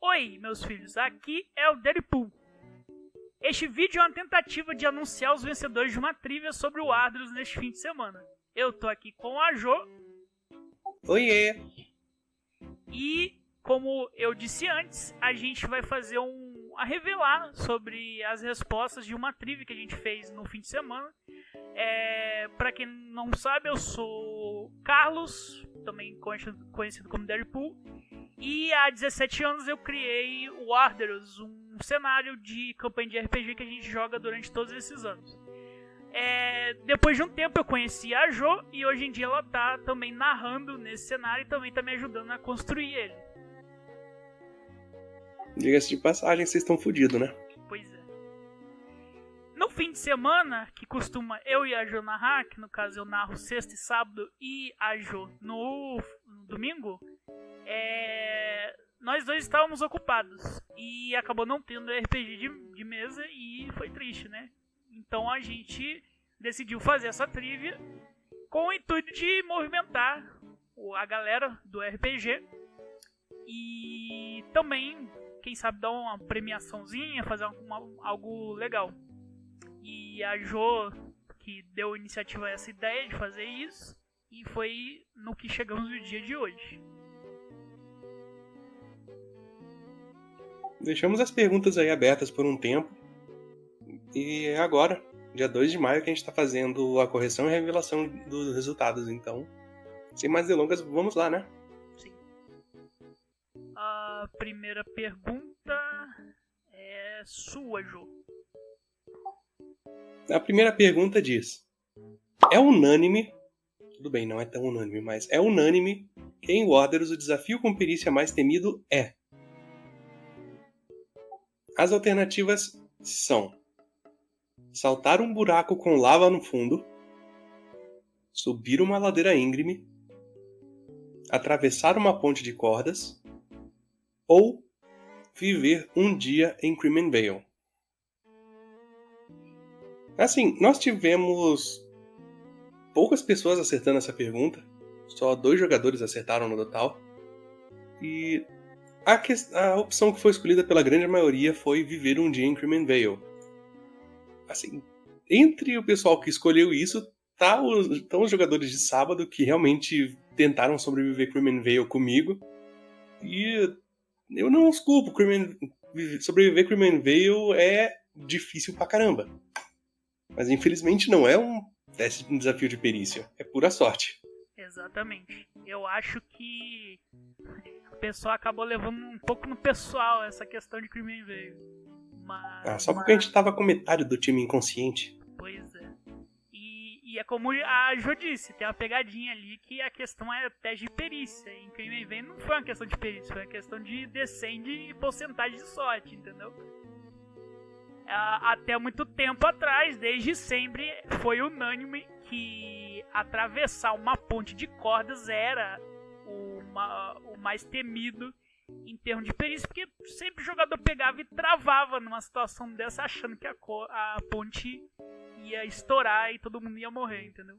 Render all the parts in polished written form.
Oi, meus filhos, aqui é o Deadpool. Este vídeo é uma tentativa de anunciar os vencedores de uma trivia sobre o Ardelos neste fim de semana. Eu tô aqui com a Jo. Oiê! E, como eu disse antes, a gente vai fazer a revelar sobre as respostas de uma trivia que a gente fez no fim de semana. Pra quem não sabe, eu sou Carlos, também conhecido como Deadpool. E há 17 anos eu criei o Ardelos, um cenário de campanha de RPG que a gente joga durante todos esses anos. Depois de um tempo eu conheci a Jo e hoje em dia ela tá também narrando nesse cenário e também tá me ajudando a construir ele. Diga-se de passagem, vocês estão fodidos, né? Pois é. No fim de semana, que costuma eu e a Jo narrar, que no caso eu narro sexta e sábado e a Jo no domingo, nós dois estávamos ocupados e acabou não tendo RPG de mesa e foi triste, né? Então a gente decidiu fazer essa trivia com o intuito de movimentar a galera do RPG e também, quem sabe, dar uma premiaçãozinha, fazer algo legal. E a Jo que deu iniciativa a essa ideia de fazer isso e foi no que chegamos no dia de hoje. Deixamos as perguntas aí abertas por um tempo. E é agora, dia 2 de maio, que a gente está fazendo a correção e revelação dos resultados. Então, sem mais delongas, vamos lá, né? Sim. A primeira pergunta é sua, Jo. A primeira pergunta diz: é unânime, tudo bem, não é tão unânime, mas é unânime que em Warderos o desafio com perícia mais temido é... As alternativas são: saltar um buraco com lava no fundo, subir uma ladeira íngreme, atravessar uma ponte de cordas ou viver um dia em Crimen Vale. Assim, nós tivemos poucas pessoas acertando essa pergunta, só 2 jogadores acertaram no total, e a opção que foi escolhida pela grande maioria foi viver um dia em Crimen Vale. Assim, entre o pessoal que escolheu isso, estão os jogadores de sábado que realmente tentaram sobreviver Crimen Vale comigo. E eu não os culpo, sobreviver Crimen Vale é difícil pra caramba. Mas infelizmente não é um desafio de perícia, é pura sorte. Exatamente. Eu acho que o pessoal acabou levando um pouco no pessoal essa questão de Crimen Vale. Só porque a gente tava com metade do time inconsciente. Pois é. E é como a Jo disse, tem uma pegadinha ali que a questão é teste de perícia. Em Crimen Vale não foi uma questão de perícia, foi uma questão de descende e porcentagem de sorte, entendeu? Até muito tempo atrás, desde sempre, foi unânime que atravessar uma ponte de cordas era o mais temido em termos de perícia, porque sempre o jogador pegava e travava numa situação dessa achando que a ponte ia estourar e todo mundo ia morrer, entendeu?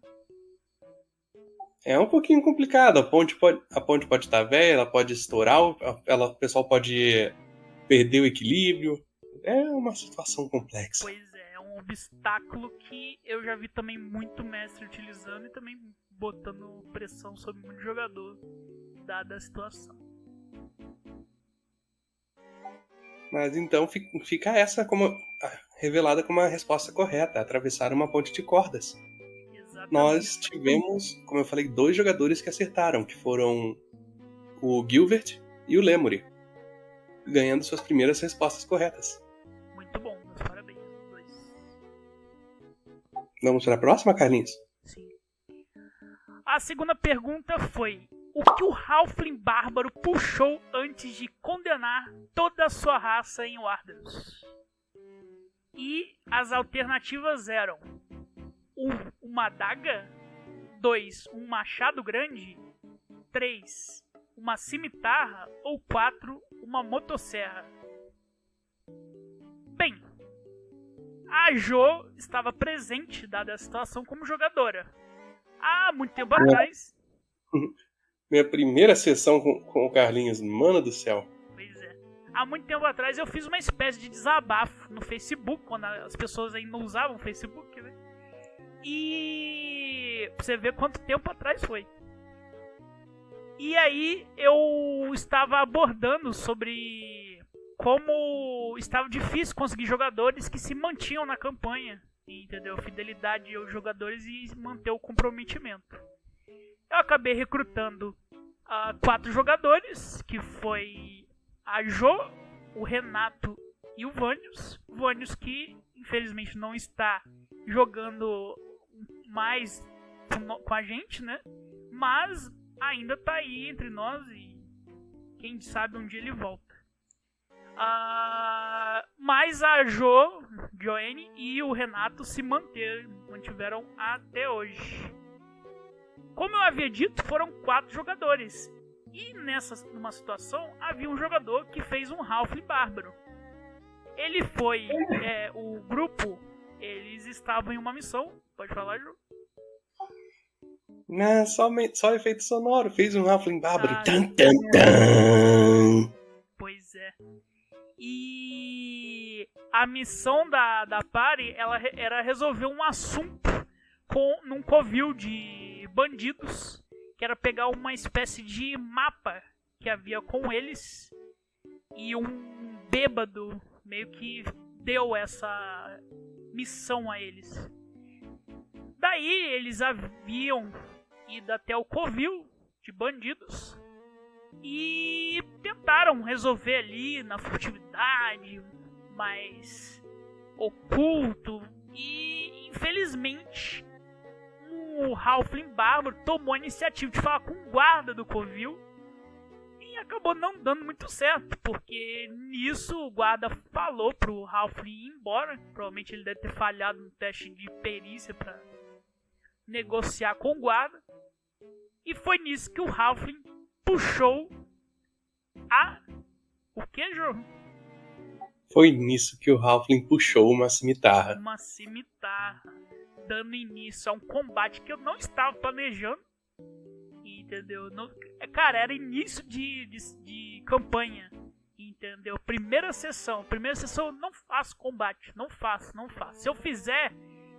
É um pouquinho complicado, a ponte pode estar velha, ela pode estourar, o pessoal pode perder o equilíbrio. É uma situação complexa. Pois é um obstáculo que eu já vi também muito mestre utilizando e também botando pressão sobre muito jogador, dada a situação. Mas então fica essa revelada como a resposta correta, atravessar uma ponte de cordas. Exatamente. Nós tivemos, como eu falei, 2 jogadores que acertaram, que foram o Gilbert e o Lemury, ganhando suas primeiras respostas corretas. Muito bom, meus parabéns aos dois. Vamos para a próxima, Carlinhos? Sim. A segunda pergunta foi: o que o Halfling Bárbaro puxou antes de condenar toda a sua raça em Wardelos? E as alternativas eram: 1. Uma adaga, 2. Um machado grande, 3. Uma cimitarra ou 4. Uma motosserra. Bem, a Jo estava presente, dada a situação, como jogadora. Há muito tempo atrás. Minha primeira sessão com o Carlinhos, mano do céu. Pois é. há muito tempo atrás eu fiz uma espécie de desabafo no Facebook, quando as pessoas ainda não usavam o Facebook, né? E pra você ver quanto tempo atrás foi. E aí eu estava abordando sobre como estava difícil conseguir jogadores que se mantinham na campanha, entendeu? Fidelidade aos jogadores e manter o comprometimento. Eu acabei recrutando 4 jogadores, que foi a Jo, o Renato e o Vânios. O Vânios que infelizmente não está jogando mais com a gente, né? Mas ainda tá aí entre nós e quem sabe um dia ele volta. Mas a Joane e o Renato se mantiveram até hoje. Como eu havia dito, foram 4 jogadores. E numa situação, havia um jogador que fez um Halfling Bárbaro. Ele foi... o grupo, eles estavam em uma missão. Pode falar, Ju? Não, só efeito sonoro. Fez um Halfling Bárbaro. Tan, tan, tan. Pois é. E a missão da party era resolver um assunto num covil de bandidos, que era pegar uma espécie de mapa que havia com eles, e um bêbado meio que deu essa missão a eles. Daí eles haviam ido até o covil de bandidos e tentaram resolver ali na furtividade, mais oculto, e infelizmente o Halfling Bárbaro tomou a iniciativa de falar com o guarda do covil e acabou não dando muito certo, porque nisso o guarda falou pro Halfling ir embora. Provavelmente ele deve ter falhado no teste de perícia para negociar com o guarda, e foi nisso que o Halfling puxou o que, João? Foi nisso que o Halfling puxou uma cimitarra. Uma cimitarra, dando início a um combate que eu não estava planejando, entendeu? Não, cara, era início de campanha, entendeu? Primeira sessão eu não faço combate, não faço. Se eu fizer,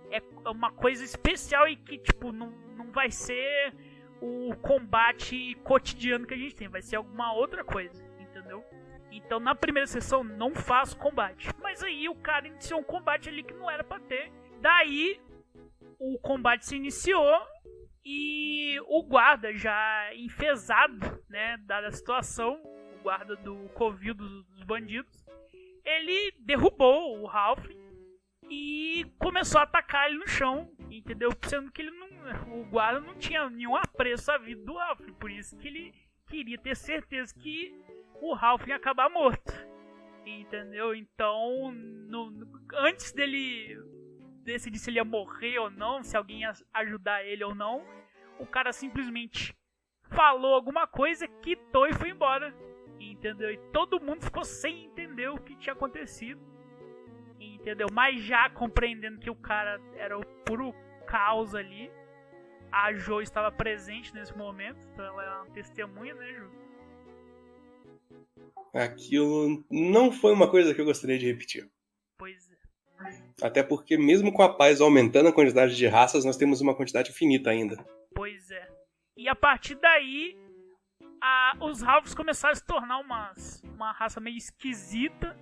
é uma coisa especial e que, tipo, não vai ser o combate cotidiano que a gente tem, vai ser alguma outra coisa, entendeu? Então na primeira sessão não faço combate, mas aí o cara iniciou um combate ali que não era pra ter. Daí o combate se iniciou e o guarda, já enfesado, né, dada a situação, o guarda do covil dos bandidos, ele derrubou o Halfling e começou a atacar ele no chão, entendeu? Sendo que o guarda não tinha nenhum apreço à vida do Halfling, por isso que ele queria ter certeza que o Halfling ia acabar morto, entendeu? Então, antes dele decidir se ele ia morrer ou não, se alguém ia ajudar ele ou não, o cara simplesmente falou alguma coisa, quitou e foi embora, entendeu? E todo mundo ficou sem entender o que tinha acontecido, entendeu? Mas já compreendendo que o cara era o puro caos ali. A Jo estava presente nesse momento, então ela é uma testemunha, né, Jo? Aquilo não foi uma coisa que eu gostaria de repetir. Pois é. Até porque mesmo com a paz aumentando a quantidade de raças, nós temos uma quantidade finita ainda. Pois é. E a partir daí, os Halfs começaram a se tornar uma raça meio esquisita,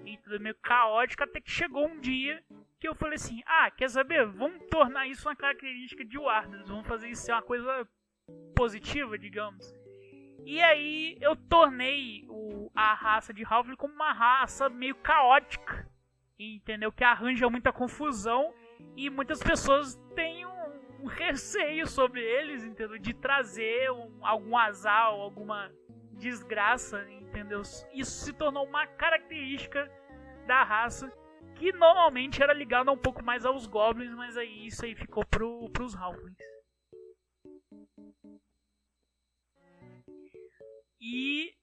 e tudo meio caótica, até que chegou um dia que eu falei assim, quer saber? Vamos tornar isso uma característica de Warders, vamos fazer isso ser uma coisa positiva, digamos. E aí eu tornei a raça de Halfling como uma raça meio caótica, entendeu? Que arranja muita confusão e muitas pessoas têm um receio sobre eles, entendeu? De trazer algum azar ou alguma desgraça, entendeu? Isso se tornou uma característica da raça, que normalmente era ligada um pouco mais aos Goblins, mas aí isso aí ficou pros Halflings. E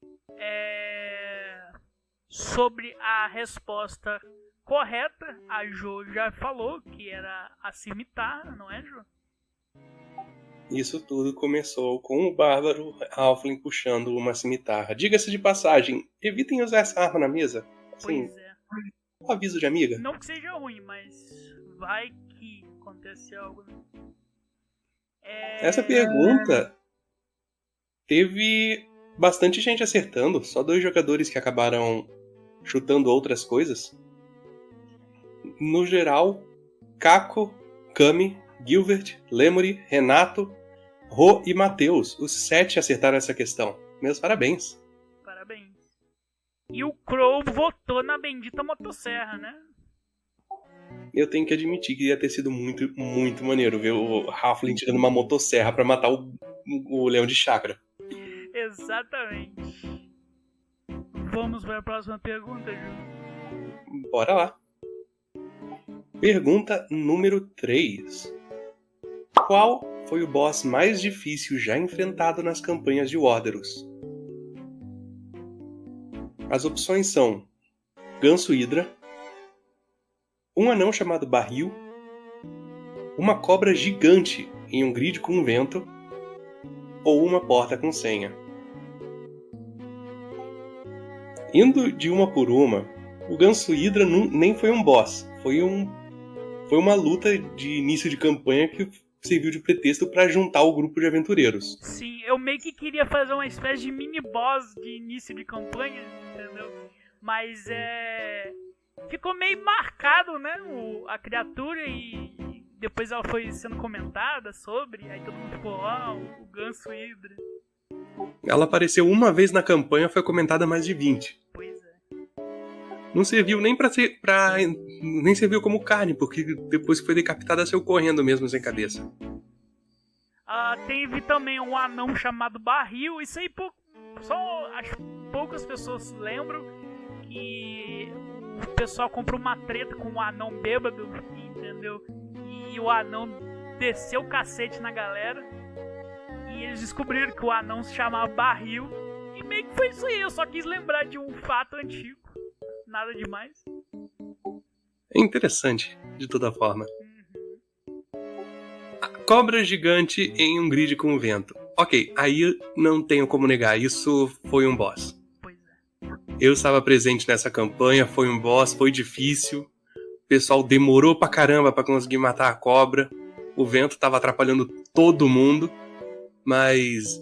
sobre a resposta correta, a Jo já falou que era a cimitarra, não é, Jo? Isso tudo começou com o bárbaro Halfling puxando uma cimitarra. Diga-se de passagem, evitem usar essa arma na mesa. Assim, Pois é. um aviso de amiga. Não que seja ruim, mas vai que acontece algo, né? Essa pergunta teve bastante gente acertando. Só 2 jogadores que acabaram chutando outras coisas. No geral, Caco, Cami, Gilbert, Lemory, Renato, Rô e Matheus. Os 7 acertaram essa questão. Meus parabéns. Parabéns. E o Crow votou na bendita motosserra, né? Eu tenho que admitir que ia ter sido muito, muito maneiro ver o Halfling tirando uma motosserra pra matar o leão de chácara. Exatamente. Vamos para a próxima pergunta, Ju. Bora lá. Pergunta número 3. Qual foi o boss mais difícil já enfrentado nas campanhas de Warders? As opções são Ganso Hydra, um anão chamado Barril, uma cobra gigante em um grid com vento ou uma porta com senha. Indo de uma por uma, o Ganso Hydra nem foi um boss, foi uma luta de início de campanha que serviu de pretexto para juntar o grupo de aventureiros. Sim, eu meio que queria fazer uma espécie de mini-boss de início de campanha, entendeu? Mas ficou meio marcado, né? A criatura e depois ela foi sendo comentada sobre, aí todo mundo ficou, o Ganso Hydra. Ela apareceu uma vez na campanha, foi comentada mais de 20. Pois é. Não serviu nem nem serviu como carne, porque depois que foi decapitada saiu correndo mesmo sem cabeça. Teve também um anão chamado Barril, isso aí acho que poucas pessoas lembram que o pessoal comprou uma treta com um anão bêbado, entendeu? E o anão desceu o cacete na galera e eles descobriram que o anão se chamava Barril e meio que foi isso aí, eu só quis lembrar de um fato antigo, nada demais. É interessante, de toda forma. A cobra gigante em um grid com vento. Ok, aí não tenho como negar, isso foi um boss. Pois é. Eu estava presente nessa campanha, foi um boss, foi difícil. O pessoal demorou pra caramba pra conseguir matar a cobra. O vento estava atrapalhando todo mundo. Mas,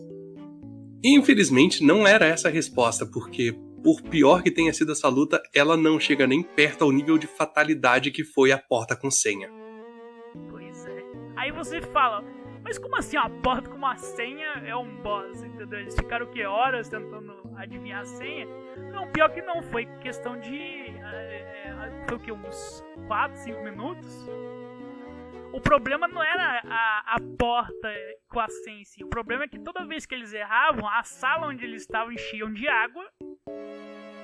infelizmente, não era essa a resposta, porque por pior que tenha sido essa luta, ela não chega nem perto ao nível de fatalidade que foi a porta com senha. Pois é. Aí você fala, mas como assim uma porta com uma senha é um boss, entendeu? Eles ficaram o quê? Horas tentando adivinhar a senha? Não, pior que não, foi questão de... foi o quê? Uns 4, 5 minutos? O problema não era a porta com a senha em si. O problema é que toda vez que eles erravam, a sala onde eles estavam enchiam de água.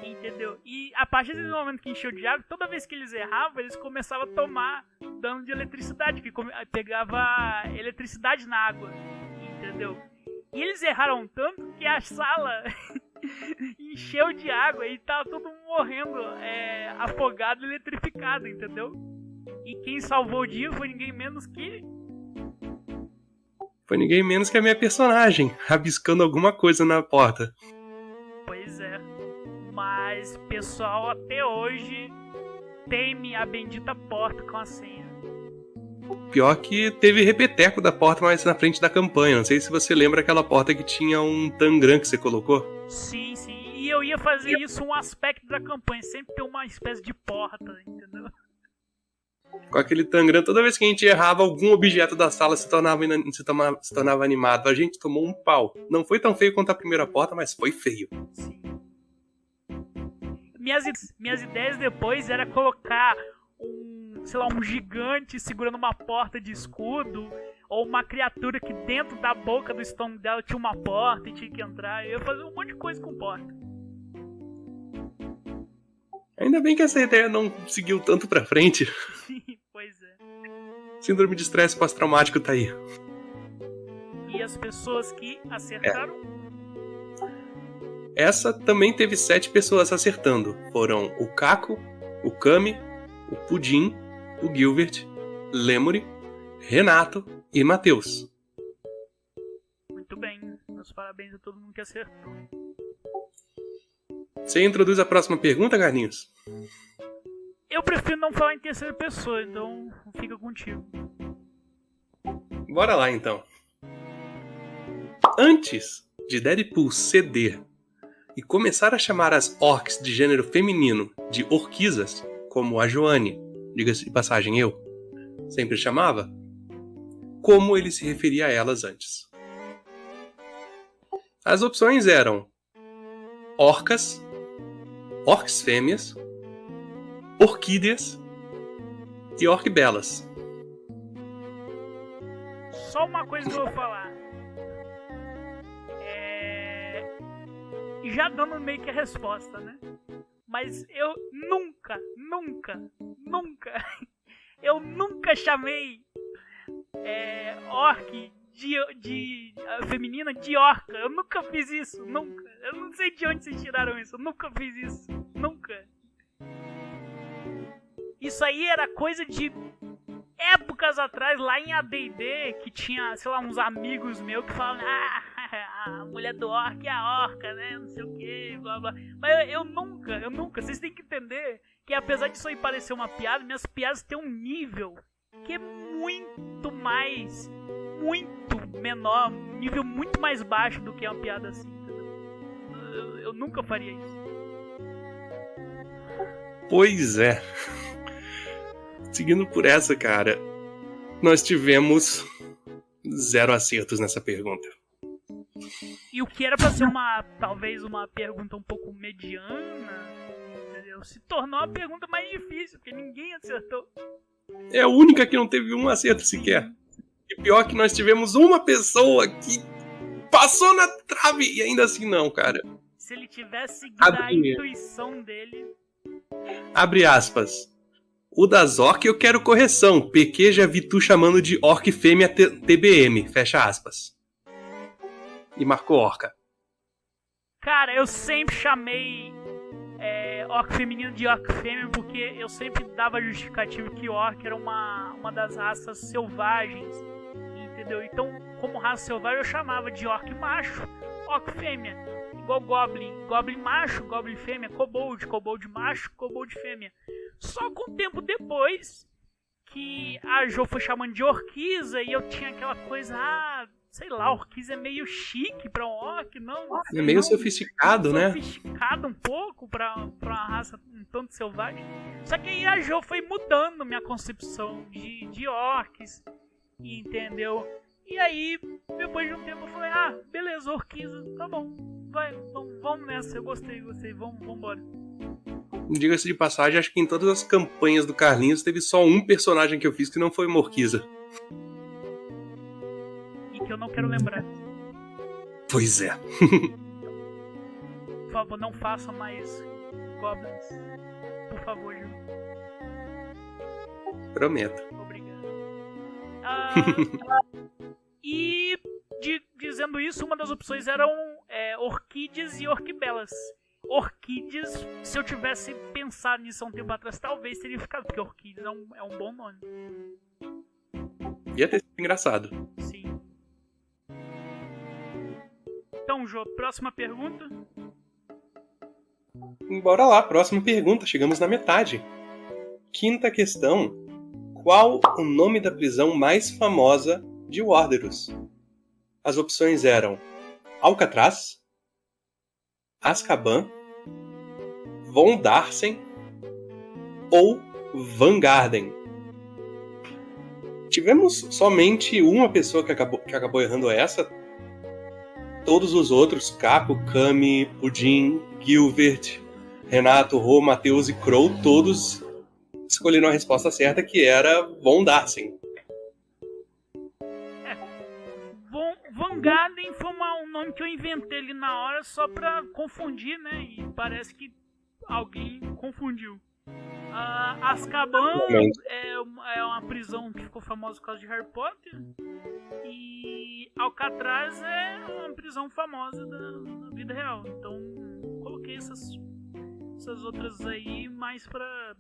Entendeu? E a partir do momento que encheu de água, toda vez que eles erravam, eles começavam a tomar dano de eletricidade, que pegava eletricidade na água. Entendeu? E eles erraram tanto que a sala encheu de água e tava todo mundo morrendo afogado e eletrificado, entendeu? E quem salvou o dia foi ninguém menos que... Foi ninguém menos que a minha personagem, rabiscando alguma coisa na porta. Pois é. Mas pessoal até hoje teme a bendita porta com a senha. Pior que teve repeteco da porta mais na frente da campanha. Não sei se você lembra aquela porta que tinha um tangram que você colocou. Sim, sim. E eu ia fazer isso um aspecto da campanha. Sempre ter uma espécie de porta, entendeu? Com aquele tangram, toda vez que a gente errava, algum objeto da sala se tornava animado. A gente tomou um pau. Não foi tão feio quanto a primeira porta, mas foi feio. Sim. Minhas ideias depois era colocar um gigante segurando uma porta de escudo, ou uma criatura que dentro da boca do estômago dela tinha uma porta e tinha que entrar. Eu ia fazer um monte de coisa com porta. Ainda bem que essa ideia não seguiu tanto pra frente. Pois é. Síndrome de estresse pós-traumático tá aí. E as pessoas que acertaram? Essa também teve 7 pessoas acertando. Foram o Caco, o Cami, o Pudim, o Gilbert, Lemory, Renato e Matheus. parabéns a todo mundo que acertou. Você introduz a próxima pergunta, Carlinhos? Eu prefiro não falar em terceira pessoa, então fica contigo. Bora lá, então. Antes de Deadpool ceder e começar a chamar as orcs de gênero feminino de orquisas, como a Joanne, diga-se de passagem eu, sempre chamava, como ele se referia a elas antes? As opções eram orcas, orcs fêmeas, orquídeas e orquibelas. Só uma coisa que eu vou falar. Já dando meio que a resposta, né? Mas eu nunca chamei orc de feminina de orca. Eu nunca fiz isso, nunca. Eu não sei de onde vocês tiraram isso. Eu nunca fiz isso, nunca. Isso aí era coisa de épocas atrás, lá em AD&D, que tinha, sei lá, uns amigos meus que falavam, a mulher do orc é a orca, né, não sei o que, blá blá. Mas eu nunca, vocês têm que entender que apesar disso aí parecer uma piada, minhas piadas têm um nível que é muito menor, um nível muito mais baixo do que uma piada assim, entendeu? Eu nunca faria isso. Pois é. Seguindo por essa, cara, nós tivemos 0 acertos nessa pergunta. E o que era pra ser talvez uma pergunta um pouco mediana, entendeu? Se tornou a pergunta mais difícil, porque ninguém acertou. É a única que não teve um acerto sequer. E pior que nós tivemos uma pessoa que passou na trave e ainda assim não, cara. Se ele tivesse seguido a intuição dele... Abre aspas. O das orc eu quero correção. PQ já vi tu chamando de orc fêmea TBM. Fecha aspas. E marcou orca. Cara, eu sempre chamei orc feminino de orc fêmea porque eu sempre dava justificativo que orc era uma das raças selvagens. Entendeu? Então, como raça selvagem, eu chamava de orc macho, orc fêmea. Igual Goblin macho, Goblin fêmea, Kobold macho, Kobold fêmea. Só com o tempo depois que a Jo foi chamando de Orquiza e eu tinha aquela coisa, sei lá, Orquiza é meio chique pra um orc, não? É meio sofisticado, né? Sofisticado um pouco pra uma raça um tanto selvagem. Só que aí a Jo foi mudando minha concepção de orcs, entendeu? E aí, depois de um tempo eu falei, beleza, Orquiza, tá bom. Vamos nessa, eu gostei, vamos embora. Diga-se de passagem, acho que em todas as campanhas do Carlinhos teve só um personagem que eu fiz que não foi uma Orquiza. E que eu não quero lembrar. Pois é. Por favor, não faça mais Goblins. Por favor, Ju. Prometo. Obrigado. E dizendo isso, uma das opções eram orquídeas e orquibelas. Orquídeas, se eu tivesse pensado nisso há um tempo atrás, talvez teria ficado, porque orquídeas é um bom nome. Ia ter sido engraçado. Sim. Então, Jô, próxima pergunta. Bora lá, próxima pergunta, chegamos na metade. Quinta questão. Qual o nome da prisão mais famosa de Warders? As opções eram Alcatraz, Azkaban, Von Darsen ou Vanguarden. Tivemos somente uma pessoa que acabou errando essa. Todos os outros, Caco, Cami, Pudim, Gilbert, Renato, Rô, Matheus e Crow, todos escolheram a resposta certa, que era Von Darsen. Vanguarden foi um nome que eu inventei ali na hora só pra confundir, né? E parece que alguém confundiu. Azkaban é uma prisão que ficou famosa por causa de Harry Potter. E Alcatraz é uma prisão famosa da vida real. Então coloquei essas outras aí mais pra...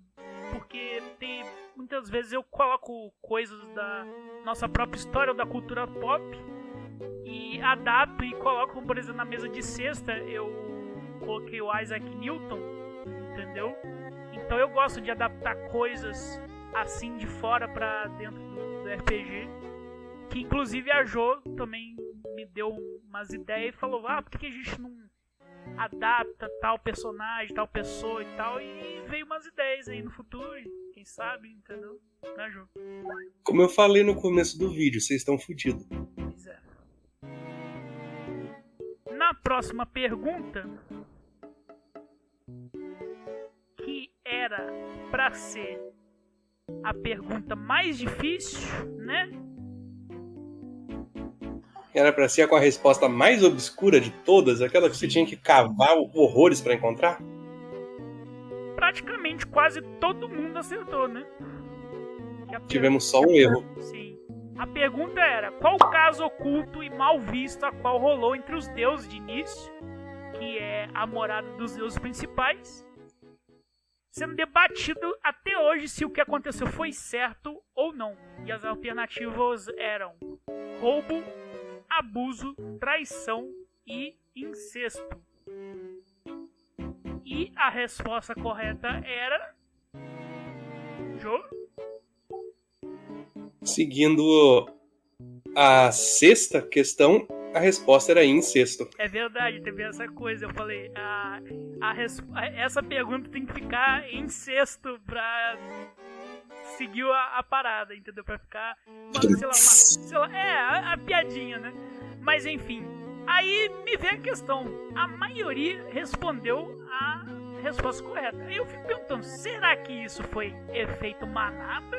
Porque muitas vezes eu coloco coisas da nossa própria história ou da cultura pop. E adapto e coloco, por exemplo, na mesa de cesta, eu coloquei o Isaac Newton, entendeu? Então eu gosto de adaptar coisas assim de fora pra dentro do RPG. Que inclusive a Jo também me deu umas ideias e falou, por que a gente não adapta tal personagem, tal pessoa e tal, e veio umas ideias aí no futuro, quem sabe, entendeu? Né, Jo? Como eu falei no começo do vídeo, vocês estão fodidos. Pois é. Na próxima pergunta, que era pra ser a pergunta mais difícil, né? Era pra ser com a resposta mais obscura de todas, aquela que você tinha que cavar horrores pra encontrar? Praticamente quase todo mundo acertou, né? Tivemos só um erro. Sim. A pergunta era: qual caso oculto e mal visto a qual rolou entre os deuses de início, que é a morada dos deuses principais, sendo debatido até hoje se o que aconteceu foi certo ou não. E as alternativas eram roubo, abuso, traição e incesto. E a resposta correta era... Jo? Seguindo a sexta questão, a resposta era incesto. É verdade, teve essa coisa. Eu falei, essa pergunta tem que ficar em sexto pra seguir a parada, entendeu? Pra ficar, sei lá, a piadinha, né? Mas enfim, aí me vem a questão. A maioria respondeu a resposta correta. Aí eu fico perguntando, será que isso foi efeito manada?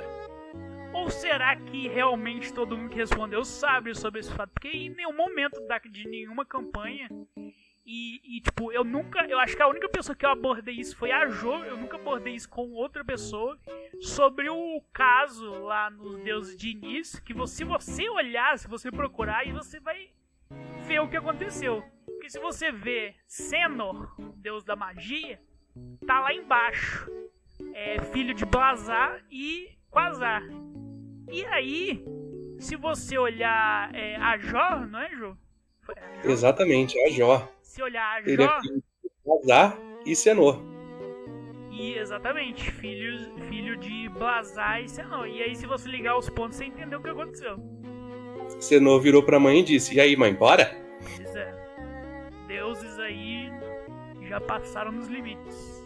Ou será que realmente todo mundo que respondeu sabe sobre esse fato? Porque em nenhum momento de nenhuma campanha, e tipo, eu acho que a única pessoa que eu abordei isso foi a Jo, eu nunca abordei isso com outra pessoa, sobre o caso lá nos Deuses de Início, que se você olhar, se você procurar, aí você vai ver o que aconteceu. Porque se você vê Senor, Deus da Magia, tá lá embaixo, é filho de Blazar e Quasar. E aí, se você olhar a Jor, não é, Jo? Exatamente, a Jor. Se olhar a Jor... Ele é filho de Blazar e Senor. E exatamente, filho de Blazar e Senor. E aí, se você ligar os pontos, você entendeu o que aconteceu. Senor virou pra mãe e disse, e aí, mãe, bora? Pois é. Deuses aí já passaram nos limites.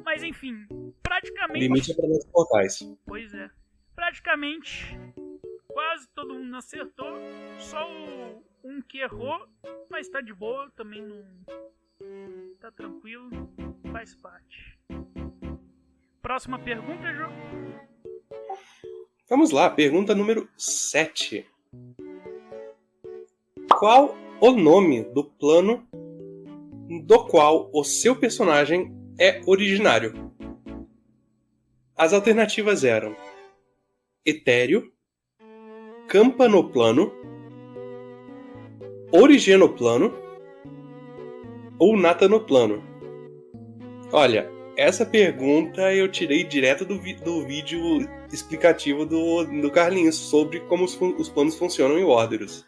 Mas enfim, praticamente... Limite é pra nossos portais. Pois é. Praticamente quase todo mundo acertou. Só um que errou, mas tá de boa, também não... Tá tranquilo, faz parte. Próxima pergunta, Jo? Vamos lá, pergunta número 7. Qual o nome do plano do qual o seu personagem é originário? As alternativas eram Etéreo, Campanoplano, Origenoplano ou Natanoplano. Olha, essa pergunta eu tirei direto do vídeo explicativo do Carlinhos sobre como os planos funcionam em Worders.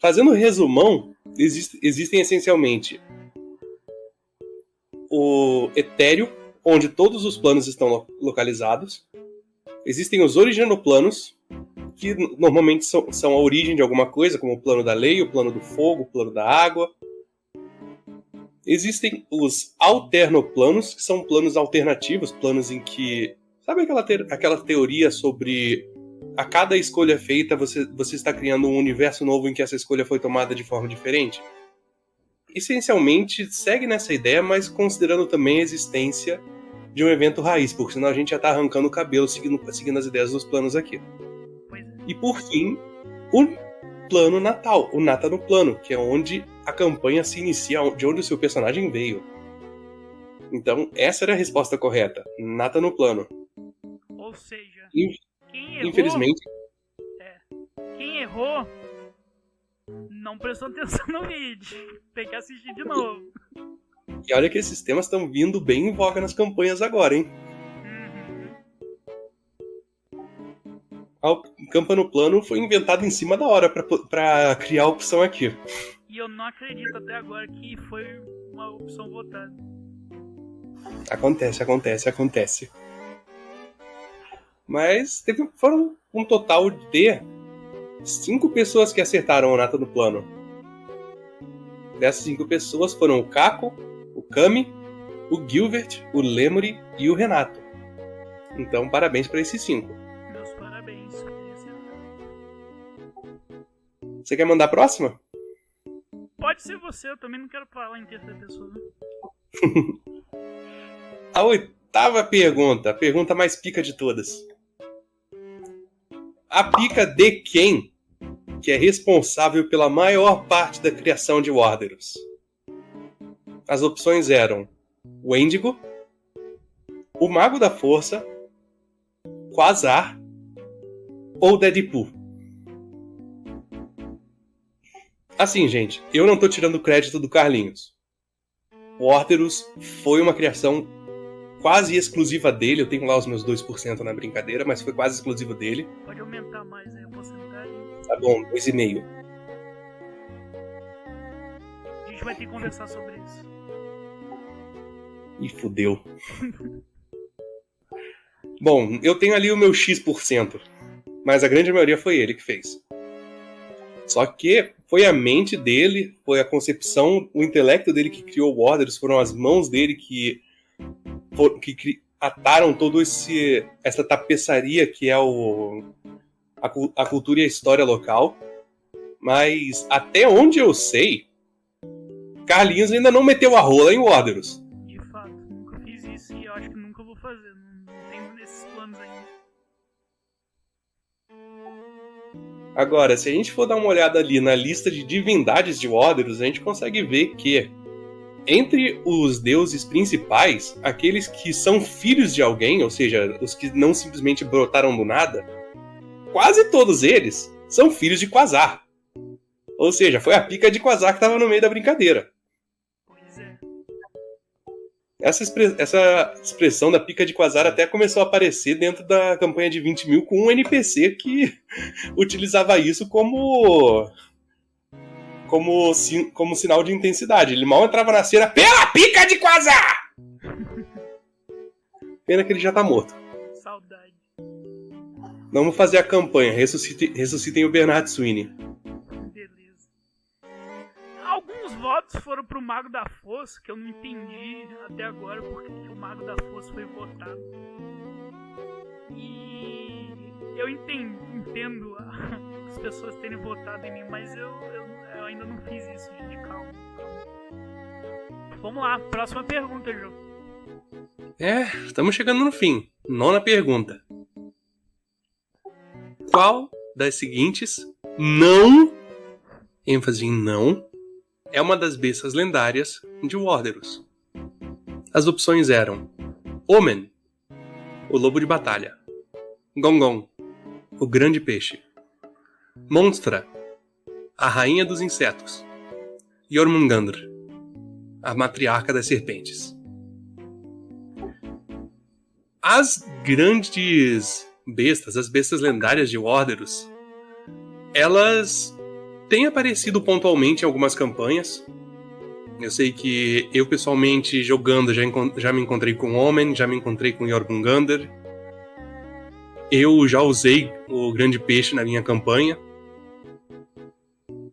Fazendo um resumão, existem essencialmente o Etéreo, onde todos os planos estão localizados. Existem os origenoplanos, que normalmente são a origem de alguma coisa, como o plano da lei, o plano do fogo, o plano da água. Existem os alternoplanos, que são planos alternativos, planos em que... Sabe aquela teoria sobre a cada escolha feita você está criando um universo novo em que essa escolha foi tomada de forma diferente? Essencialmente, segue nessa ideia, mas considerando também a existência de um evento raiz, porque senão a gente já está arrancando o cabelo seguindo as ideias dos planos aqui. E por fim, o plano natal, o Natanoplano, que é onde a campanha se inicia, de onde o seu personagem veio. Então, essa era a resposta correta, Natanoplano. Ou seja, infelizmente, quem errou não prestou atenção no vídeo. Tem que assistir de novo. E olha que esses temas estão vindo bem em voga nas campanhas agora, hein? Campa no Plano foi inventado em cima da hora pra criar a opção aqui. E eu não acredito até agora que foi uma opção votada. Acontece. Mas foram um total de 5 pessoas que acertaram a nata no plano. Dessas 5 pessoas foram o Caco, o Cami, o Gilbert, o Lemory e o Renato. Então, parabéns para esses 5. Meus parabéns. Você quer mandar a próxima? Pode ser você, eu também não quero falar em terceira pessoa. A 8ª pergunta, a pergunta mais pica de todas. A pica de quem que é responsável pela maior parte da criação de Warderos? As opções eram o Wendigo, o Mago da Força, Quasar ou Deadpool. Assim, gente, eu não tô tirando o crédito do Carlinhos. Warderos foi uma criação quase exclusiva dele. Eu tenho lá os meus 2% na brincadeira, mas foi quase exclusiva dele. Pode aumentar mais aí a porcentagem. Tá bom, 2,5. A gente vai ter que conversar sobre isso. Ih, fudeu. Bom, eu tenho ali o meu X%, mas a grande maioria foi ele que fez. Só que foi a mente dele, foi a concepção, o intelecto dele que criou o Warderos, foram as mãos dele que ataram toda essa tapeçaria que é a cultura e a história local. Mas até onde eu sei, Carlinhos ainda não meteu a rola em Warderos. De fato, nunca fiz isso e eu acho que nunca vou fazer. Não tenho nesses planos ainda. Agora, se a gente for dar uma olhada ali na lista de divindades de Warderos, a gente consegue ver que entre os deuses principais, aqueles que são filhos de alguém, ou seja, os que não simplesmente brotaram do nada, quase todos eles são filhos de Quasar. Ou seja, foi a pica de Quasar que estava no meio da brincadeira. Pois é. Essa expressão da pica de Quasar até começou a aparecer dentro da campanha de 20 mil com um NPC que utilizava isso como sinal de intensidade. Ele mal entrava na cena pela pica de Quasar! Pena que ele já tá morto. Saudade. Vamos fazer a campanha. Ressuscitem o Bernard Sweeney. Beleza. Alguns votos foram pro Mago da Força, que eu não entendi até agora porque o Mago da Força foi votado. E eu entendo as pessoas terem votado em mim, mas eu ainda não fiz isso, gente. Calma. Vamos lá, próxima pergunta, Jô. Estamos chegando no fim. 9ª pergunta. Qual das seguintes não, ênfase em não, é uma das bestas lendárias de Warderos? As opções eram Omen, o lobo de batalha, Gongon, o grande peixe, Monstra, a rainha dos insetos, Jormungandr, a matriarca das serpentes. As grandes bestas, as bestas lendárias de Warderos, elas têm aparecido pontualmente em algumas campanhas. Eu sei que eu, pessoalmente, jogando, já me encontrei com Omen, já me encontrei com Jormungandr. Eu já usei o grande peixe na minha campanha.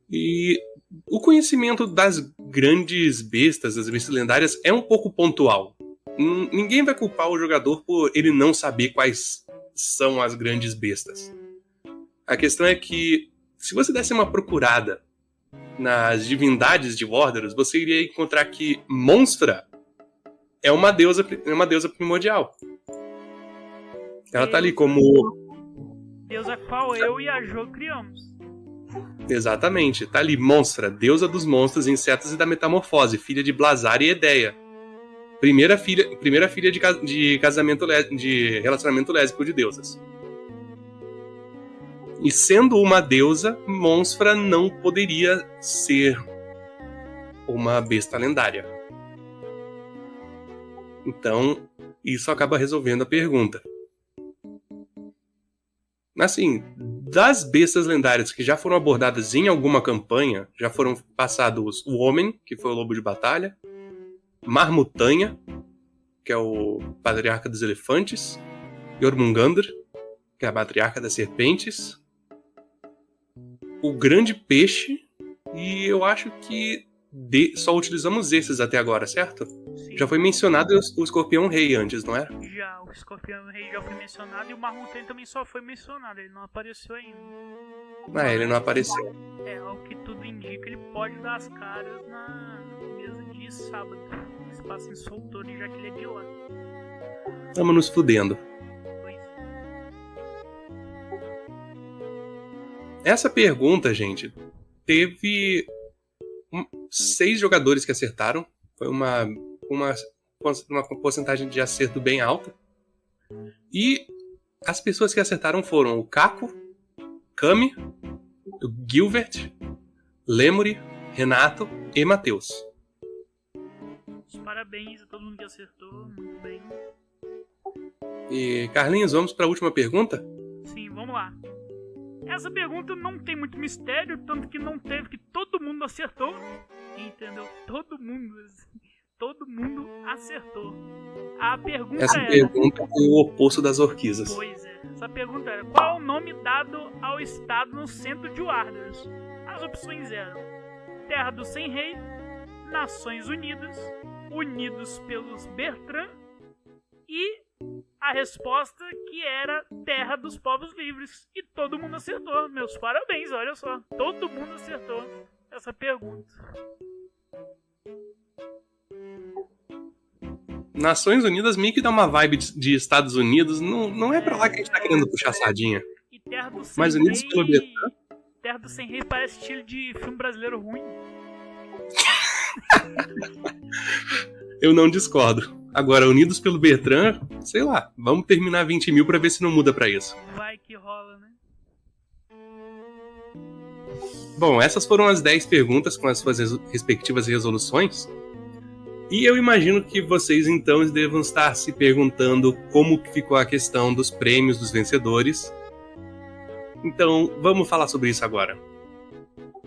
E o conhecimento das grandes bestas, das bestas lendárias, é um pouco pontual. Ninguém vai culpar o jogador por ele não saber quais são as grandes bestas. A questão é que, se você desse uma procurada nas divindades de Warderos, você iria encontrar que Monstra é uma deusa primordial. Ela tá ali como... Deusa a qual eu e a Jo criamos. Exatamente, tá ali Monstra, deusa dos monstros, insetos e da metamorfose, filha de Blazar e Edeia. Primeira filha de casamento de relacionamento lésbico de deusas. E sendo uma deusa, Monstra não poderia ser uma besta lendária. Então, isso acaba resolvendo a pergunta. Assim, Das bestas lendárias que já foram abordadas em alguma campanha, já foram passados o Homem, que foi o lobo de batalha, Marmutanha, que é o patriarca dos elefantes, Jormungandr, que é a matriarca das serpentes, o grande peixe, e eu acho que só utilizamos esses até agora, certo? Sim. Já foi mencionado o escorpião rei antes, não é? Já, o escorpião rei já foi mencionado e o Marmutanha também só foi mencionado, ele não apareceu ainda. Ele não apareceu. Ao que tudo indica, ele pode dar as caras na mesa de sábado. Se passa em Soltore, já que ele é de lá. Tamo nos fudendo. Pois é. Essa pergunta, gente, teve 6 jogadores que acertaram. Foi uma porcentagem de acerto bem alta. E as pessoas que acertaram foram o Caco, Cami, o Gilbert, Lemuri, Renato e Matheus. Parabéns a todo mundo que acertou, muito bem. E Carlinhos, vamos para a última pergunta? Sim, vamos lá. Essa pergunta não tem muito mistério, tanto que não teve, que todo mundo acertou. Entendeu? Todo mundo acertou. A pergunta Essa pergunta é o oposto das orquisas. Pois é. Essa pergunta era: qual é o nome dado ao estado no centro de Warders? As opções eram Terra do Sem Rei, Nações Unidas, Unidos pelos Bertrand e a resposta que era Terra dos Povos Livres. E todo mundo acertou. Meus parabéns, olha só. Todo mundo acertou essa pergunta. Nações Unidas meio que dá uma vibe de Estados Unidos. Não é pra lá que a gente tá querendo puxar sardinha. E Terra do Sem Mas Unidos Rei, pelo Bertrand. Terra do Sem Rei parece estilo de filme brasileiro ruim. Eu não discordo. Agora, Unidos pelo Bertrand, sei lá, vamos terminar 20 mil pra ver se não muda pra isso. Vai que rola, né? Bom, essas foram as 10 perguntas com as suas respectivas resoluções. E eu imagino que vocês então devam estar se perguntando como ficou a questão dos prêmios dos vencedores. Então, vamos falar sobre isso agora.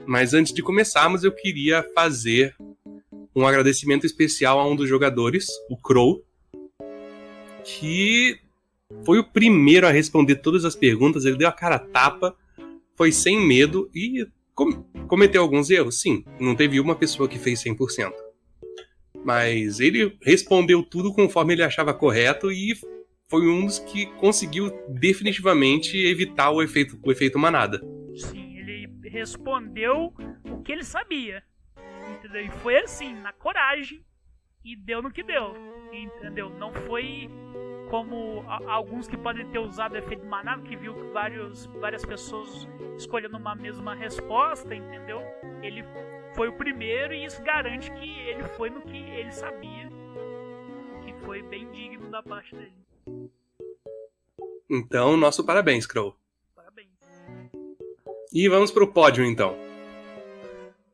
Mas antes de começarmos, eu queria fazer um agradecimento especial a um dos jogadores, o Crow, que foi o primeiro a responder todas as perguntas. Ele deu a cara a tapa, foi sem medo e cometeu alguns erros. Sim, não teve uma pessoa que fez 100%. Mas ele respondeu tudo conforme ele achava correto e foi um dos que conseguiu definitivamente evitar o efeito manada. Sim, ele respondeu o que ele sabia. Entendeu? E foi assim, na coragem, e deu no que deu. Entendeu? Não foi como alguns que podem ter usado o efeito manada, que viu várias pessoas escolhendo uma mesma resposta, entendeu? Ele foi o primeiro e isso garante que ele foi no que ele sabia, que foi bem digno da parte dele. Então, nosso parabéns, Crow. Parabéns. E vamos pro pódio, então.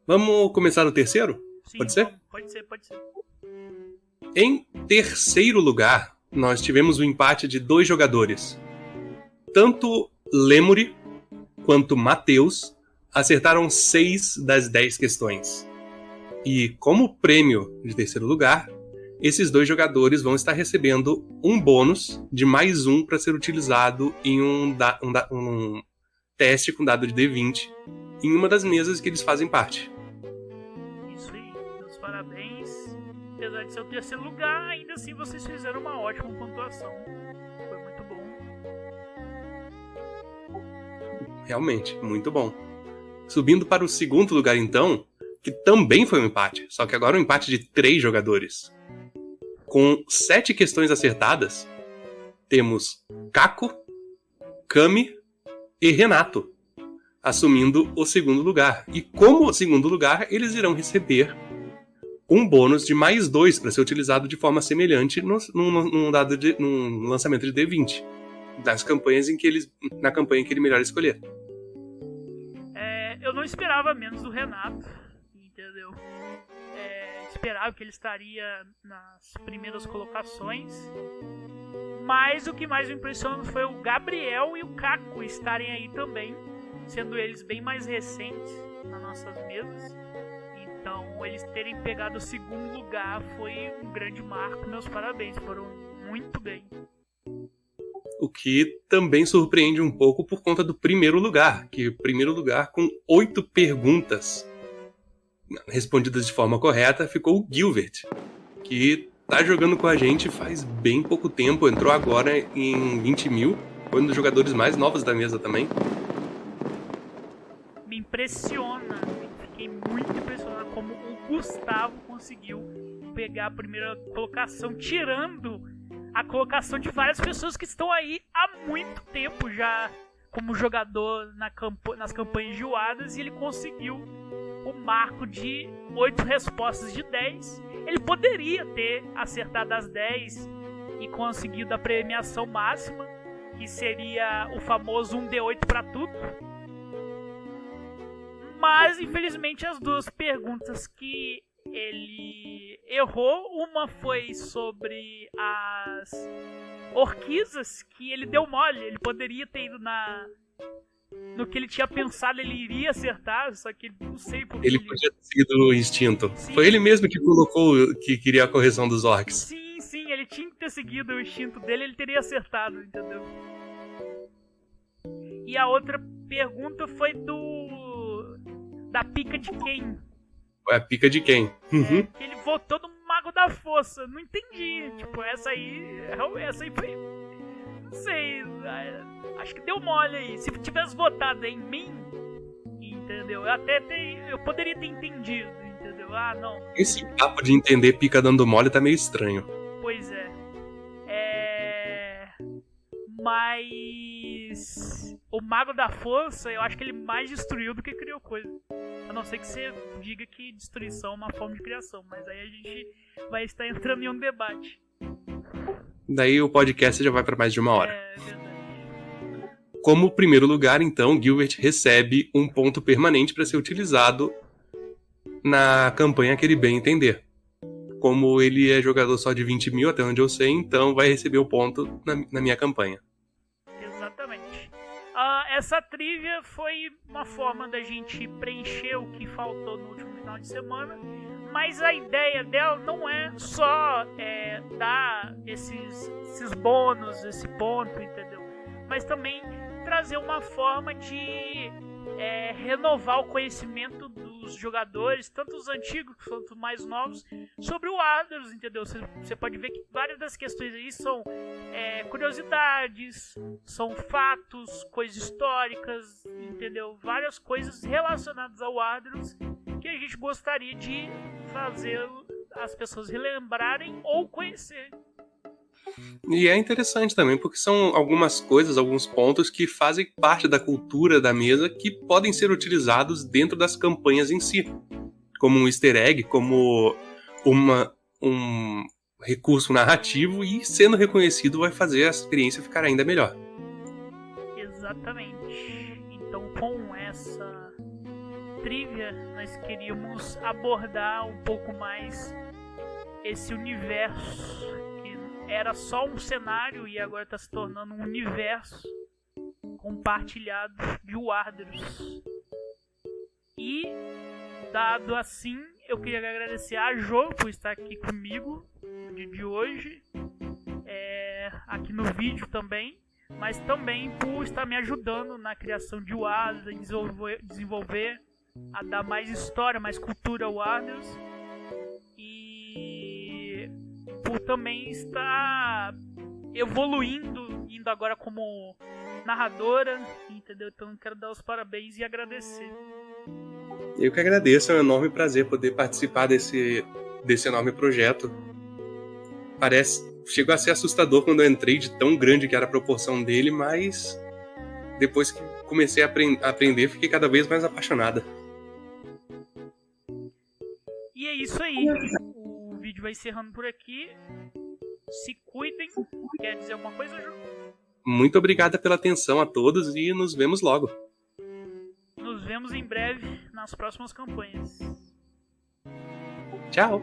Vamos começar no terceiro? Sim, pode ser? Pode ser. Em terceiro lugar, nós tivemos o empate de 2 jogadores. Tanto Lemuri quanto Matheus acertaram 6 das 10 questões. E como prêmio de terceiro lugar, esses 2 jogadores vão estar recebendo um bônus de mais 1 para ser utilizado em um teste com dado de D20 em uma das mesas que eles fazem parte. Isso aí, meus parabéns. Apesar de ser o terceiro lugar, ainda assim vocês fizeram uma ótima pontuação. Foi muito bom. Realmente, muito bom. Subindo para o segundo lugar, então, que também foi um empate, só que agora um empate de 3 jogadores. Com 7 questões acertadas, temos Caco, Cami e Renato, assumindo o segundo lugar. E como segundo lugar, eles irão receber um bônus de mais 2 para ser utilizado de forma semelhante num lançamento de D20, na campanha que ele melhor escolher. Eu não esperava menos do Renato, entendeu? Esperava que ele estaria nas primeiras colocações, Mas o que mais me impressionou foi o Gabriel e o Caco estarem aí também, sendo eles bem mais recentes nas nossas mesas. Então, eles terem pegado o segundo lugar foi um grande marco. Meus parabéns, foram muito bem. O que também surpreende um pouco por conta do primeiro lugar, que o primeiro lugar com 8 perguntas respondidas de forma correta ficou o Gilbert, que tá jogando com a gente faz bem pouco tempo, entrou agora em 20 mil, foi um dos jogadores mais novos da mesa também. Me impressiona, fiquei muito impressionado como o Gustavo conseguiu pegar a primeira colocação, tirando a colocação de várias pessoas que estão aí há muito tempo já como jogador nas campanhas de Warders, e ele conseguiu o marco de 8 respostas de 10. Ele poderia ter acertado as 10 e conseguido a premiação máxima, que seria o famoso 1D8 para tudo. Mas, infelizmente, as duas perguntas que ele errou, uma foi sobre as orquisas, que ele deu mole. Ele poderia ter ido no que ele tinha pensado, ele iria acertar, só que não sei porque. Ele podia ter seguido o instinto. Sim. Foi ele mesmo que colocou que queria a correção dos orcs. Sim, ele tinha que ter seguido o instinto dele, ele teria acertado, entendeu? E a outra pergunta foi da pica de quem? É a pica de quem? Que ele votou no Mago da Força. Não entendi. Tipo, essa aí foi... Não sei. Acho que deu mole aí. Se tivesse votado em mim, entendeu? Eu poderia ter entendido, entendeu? Ah, não. Esse papo de entender pica dando mole tá meio estranho. Pois é. Mas o Mago da Força, eu acho que ele mais destruiu do que criou coisa. A não ser que você diga que destruição é uma forma de criação, mas aí a gente vai estar entrando em um debate. Daí o podcast já vai pra mais de 1 hora. É verdade. Como primeiro lugar, então, Gilbert recebe um ponto permanente para ser utilizado na campanha que ele bem entender. Como ele é jogador só de 20 mil, até onde eu sei, então vai receber o ponto na minha campanha. Exatamente. Essa trivia foi uma forma da gente preencher o que faltou no último final de semana, mas a ideia dela não é só dar esses bônus, esse ponto, entendeu? Mas também trazer uma forma de renovar o conhecimento dos jogadores, tanto os antigos quanto os mais novos, sobre o Warders, entendeu? Você pode ver que várias das questões aí são curiosidades, são fatos, coisas históricas, entendeu? Várias coisas relacionadas ao Warders que a gente gostaria de fazer as pessoas relembrarem ou conhecerem. E é interessante também, porque são algumas coisas, alguns pontos que fazem parte da cultura da mesa que podem ser utilizados dentro das campanhas em si. Como um easter egg, como um recurso narrativo, e sendo reconhecido vai fazer a experiência ficar ainda melhor. Exatamente. Então, com essa trivia, nós queríamos abordar um pouco mais esse universo que era só um cenário e agora está se tornando um universo compartilhado de Warders. E, dado assim, eu queria agradecer a Jo por estar aqui comigo no dia de hoje, aqui no vídeo também, mas também por estar me ajudando na criação de Warders, a desenvolver, a dar mais história, mais cultura ao Warders, e por também estar evoluindo, indo agora como narradora, entendeu? Então quero dar os parabéns e agradecer. Eu que agradeço, é um enorme prazer poder participar desse enorme projeto. Chegou a ser assustador quando eu entrei, de tão grande que era a proporção dele, mas depois que comecei a aprender, fiquei cada vez mais apaixonada. E é isso aí, o vídeo vai encerrando por aqui. Se cuidem. Quer dizer alguma coisa, Ju? Muito obrigada pela atenção a todos e nos vemos logo. Nos vemos em breve nas próximas campanhas. Tchau!